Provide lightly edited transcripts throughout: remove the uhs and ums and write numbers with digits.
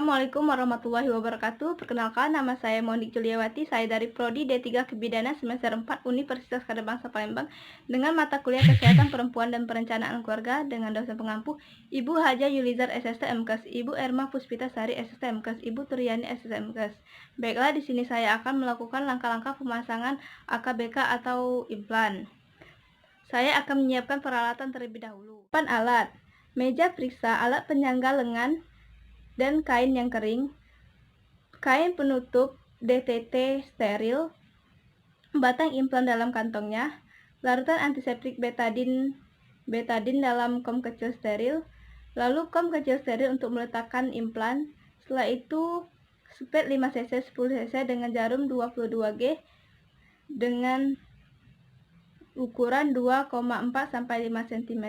Assalamualaikum warahmatullahi wabarakatuh. Perkenalkan, nama saya Monik Juliawati. Saya dari Prodi D3 Kebidanan semester 4 Universitas Kadar Bangsa Palembang dengan mata kuliah Kesehatan Perempuan dan Perencanaan Keluarga dengan dosen pengampu Ibu Haja Yulizar SST MKes, Ibu Erma Puspita Sari SST MKes, Ibu Turyani SST MKes. Baiklah, di sini saya akan melakukan langkah-langkah pemasangan AKBK atau implan. Saya akan menyiapkan peralatan terlebih dahulu. Alat: meja periksa, alat penyangga lengan dan kain yang kering, kain penutup DTT steril, batang implan dalam kantongnya, larutan antiseptik betadine dalam kom kecil steril, lalu kom kecil steril untuk meletakkan implan. Setelah itu spet 5 cc 10 cc dengan jarum 22G dengan ukuran 2,4 sampai 5 cm.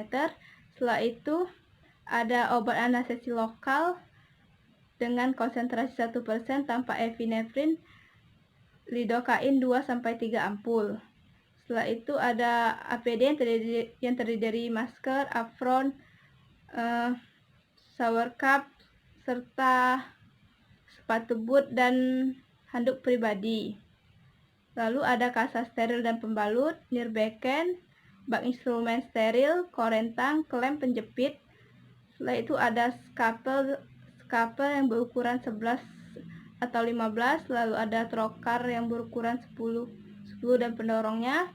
Setelah itu ada obat anestesi lokal dengan konsentrasi 1% tanpa epinefrin, lidocain 2-3 ampul. Setelah itu ada APD yang terdiri dari masker, apron, shower cap, serta sepatu boot dan handuk pribadi. Lalu ada kasa steril dan pembalut, nirbeken, bak instrumen steril, korentang, klem penjepit. Setelah itu ada skapel yang berukuran 11 atau 15, lalu ada trokar yang berukuran 10 dan pendorongnya.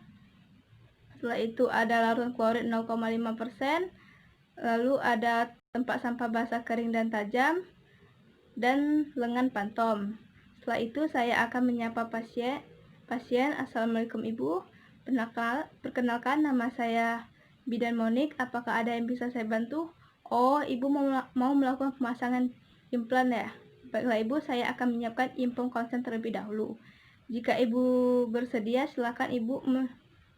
Setelah itu ada larutan klorid 0,5%, lalu ada tempat sampah basah kering dan tajam, dan lengan pantom. Setelah itu saya akan menyapa pasien. Assalamualaikum Ibu, perkenalkan nama saya Bidan Monik, apakah ada yang bisa saya bantu? Oh, Ibu mau melakukan pemasangan implan ya? Baiklah Ibu, saya akan menyiapkan implan konsen terlebih dahulu. Jika Ibu bersedia, silakan Ibu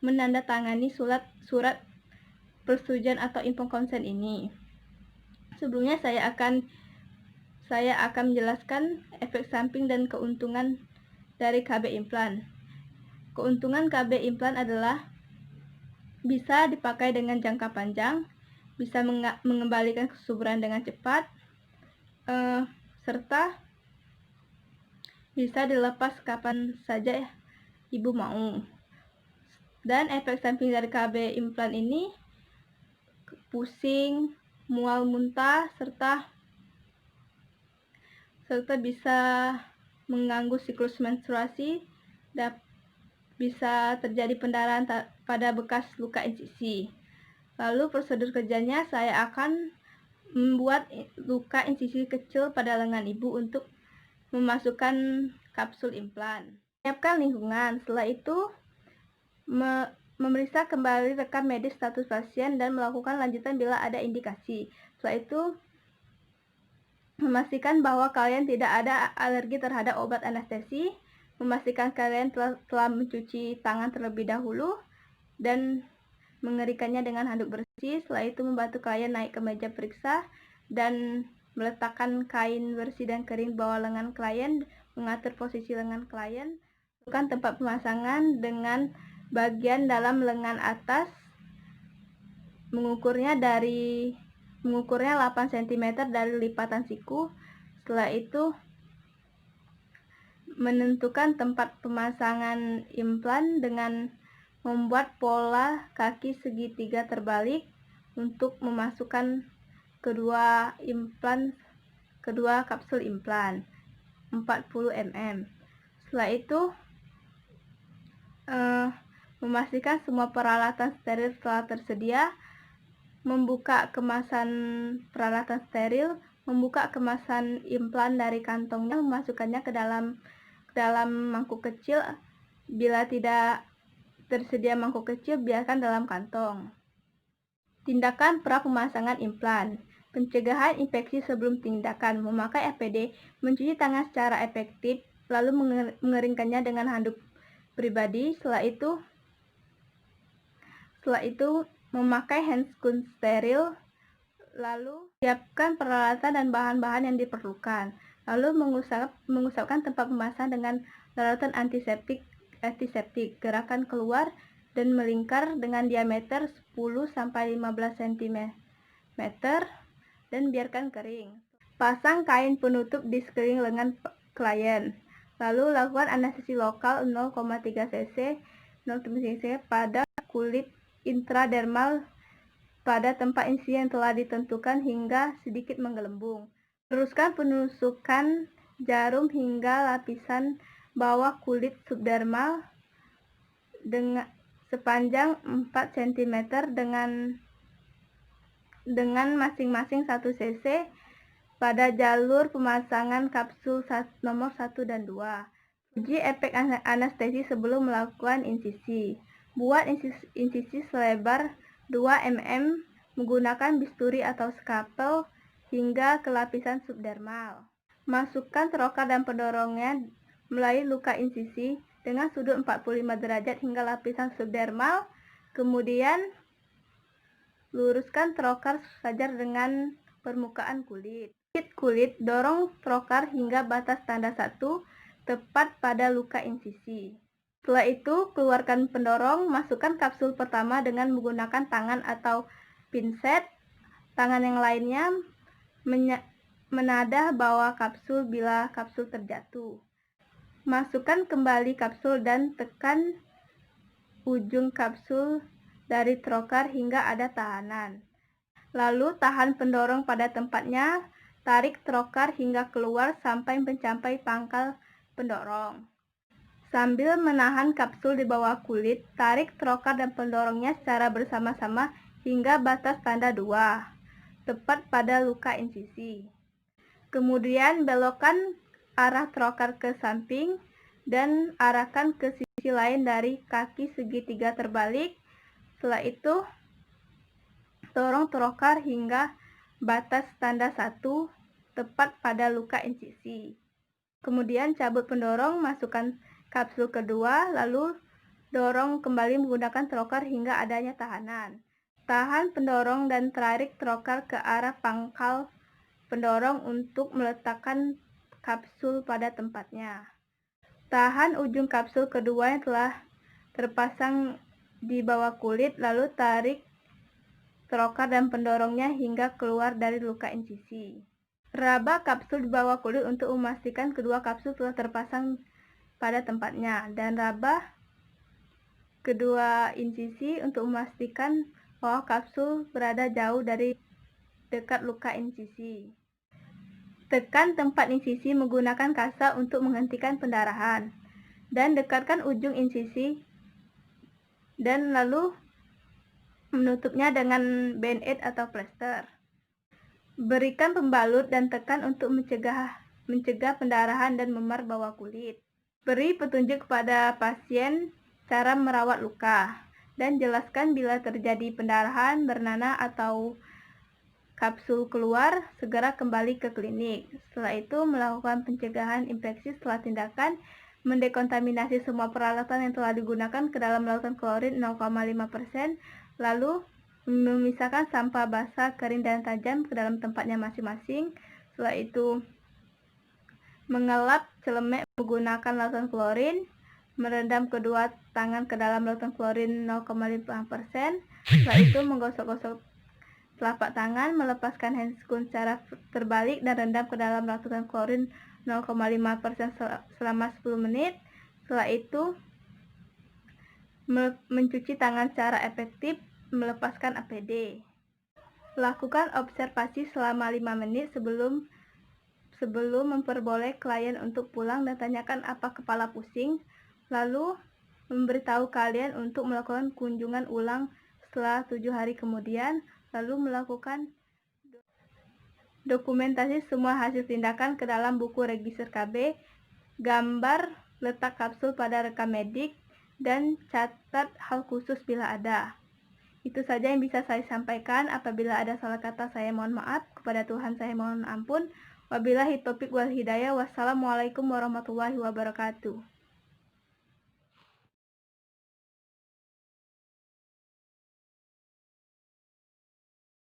menandatangani surat persetujuan atau implan konsen ini. Sebelumnya saya akan menjelaskan efek samping dan keuntungan dari KB implan. Keuntungan KB implan adalah bisa dipakai dengan jangka panjang, bisa mengembalikan kesuburan dengan cepat, serta bisa dilepas kapan saja Ibu mau. Dan efek samping dari KB implan ini pusing, mual muntah, serta bisa mengganggu siklus menstruasi, dan bisa terjadi pendarahan pada bekas luka insisi. Lalu prosedur kerjanya, saya akan membuat luka insisi kecil pada lengan Ibu untuk memasukkan kapsul implan. Siapkan lingkungan. Setelah itu memeriksa kembali rekam medis status pasien dan melakukan lanjutan bila ada indikasi. Setelah itu memastikan bahwa kalian tidak ada alergi terhadap obat anestesi, memastikan kalian telah mencuci tangan terlebih dahulu dan mengeringkannya dengan handuk bersih. Setelah itu membantu klien naik ke meja periksa dan meletakkan kain bersih dan kering bawah lengan klien, mengatur posisi lengan klien, tentukan tempat pemasangan dengan bagian dalam lengan atas, mengukurnya 8 cm dari lipatan siku. Setelah itu menentukan tempat pemasangan implan dengan membuat pola kaki segitiga terbalik untuk memasukkan kedua kapsul implan 40 mm. Setelah itu memastikan semua peralatan steril telah tersedia, membuka kemasan peralatan steril, membuka kemasan implan dari kantongnya, memasukkannya ke dalam mangkuk kecil. Bila tidak tersedia mangkuk kecil, biarkan dalam kantong. Tindakan pra pemasangan implan. Pencegahan infeksi sebelum tindakan: memakai APD, mencuci tangan secara efektif, lalu mengeringkannya dengan handuk pribadi. Setelah itu memakai handscoon steril, lalu siapkan peralatan dan bahan-bahan yang diperlukan. Lalu mengusapkan tempat pemasangan dengan larutan antiseptik, gerakan keluar dan melingkar dengan diameter 10-15 cm dan biarkan kering. Pasang kain penutup di sekeliling lengan klien. Lalu lakukan anestesi lokal 0,3 cc pada kulit intradermal pada tempat insisi yang telah ditentukan hingga sedikit menggelembung. Teruskan penusukan jarum hingga lapisan bawah kulit subdermal dengan sepanjang 4 cm dengan masing-masing 1 cc pada jalur pemasangan kapsul nomor 1 dan 2. Uji efek anestesi sebelum melakukan insisi. Buat insisi selebar 2 mm menggunakan bisturi atau skalpel hingga ke lapisan subdermal. Masukkan trokar dan pendorongnya melalui luka insisi dengan sudut 45 derajat hingga lapisan subdermal. Kemudian luruskan trokar sejajar dengan permukaan kulit. Kulit, dorong trokar hingga batas tanda 1 tepat pada luka insisi. Setelah itu, keluarkan pendorong, masukkan kapsul pertama dengan menggunakan tangan atau pinset. Tangan yang lainnya menadah bawah kapsul bila kapsul terjatuh. Masukkan kembali kapsul dan tekan ujung kapsul dari trokar hingga ada tahanan. Lalu tahan pendorong pada tempatnya, tarik trokar hingga keluar sampai mencapai pangkal pendorong. Sambil menahan kapsul di bawah kulit, tarik trokar dan pendorongnya secara bersama-sama hingga batas tanda 2, tepat pada luka insisi. Kemudian belokkan arah trokar ke samping dan arahkan ke sisi lain dari kaki segitiga terbalik. Setelah itu, dorong trokar hingga batas tanda 1, tepat pada luka insisi. Kemudian cabut pendorong, masukkan kapsul kedua, lalu dorong kembali menggunakan trokar hingga adanya tahanan. Tahan pendorong dan tarik trokar ke arah pangkal pendorong untuk meletakkan kapsul pada tempatnya. Tahan ujung kapsul kedua yang telah terpasang di bawah kulit, lalu tarik trokar dan pendorongnya hingga keluar dari luka insisi. Raba kapsul di bawah kulit untuk memastikan kedua kapsul telah terpasang pada tempatnya, dan raba kedua insisi untuk memastikan bahwa kapsul berada jauh dari dekat luka insisi. Tekan tempat insisi menggunakan kasa untuk menghentikan pendarahan, dan dekatkan ujung insisi dan lalu menutupnya dengan band-aid atau plester. Berikan pembalut dan tekan untuk mencegah pendarahan dan memar bawah kulit. Beri petunjuk kepada pasien cara merawat luka, dan jelaskan bila terjadi pendarahan, bernanah, atau kapsul keluar, segera kembali ke klinik. Setelah itu, melakukan pencegahan infeksi setelah tindakan, mendekontaminasi semua peralatan yang telah digunakan ke dalam lautan klorin 0,5%, lalu memisahkan sampah basah, kering, dan tajam ke dalam tempatnya masing-masing. Setelah itu, mengelap celemek menggunakan lautan klorin, merendam kedua tangan ke dalam lautan klorin 0,5%. Setelah itu, menggosok-gosok telapak tangan, melepaskan handscoon secara terbalik dan rendam ke dalam lautan klorin 0,5% selama 10 menit. Setelah itu, mencuci tangan secara efektif, melepaskan APD. Lakukan observasi selama 5 menit sebelum memperboleh klien untuk pulang, dan tanyakan apa kepala pusing, lalu memberitahu kalian untuk melakukan kunjungan ulang setelah 7 hari kemudian, lalu melakukan dokumentasi semua hasil tindakan ke dalam buku register KB, gambar letak kapsul pada rekam medik, dan catat hal khusus bila ada. Itu saja yang bisa saya sampaikan. Apabila ada salah kata, saya mohon maaf. Kepada Tuhan saya mohon ampun. Wabillahi taufiq wal hidayah. Wassalamualaikum warahmatullahi wabarakatuh.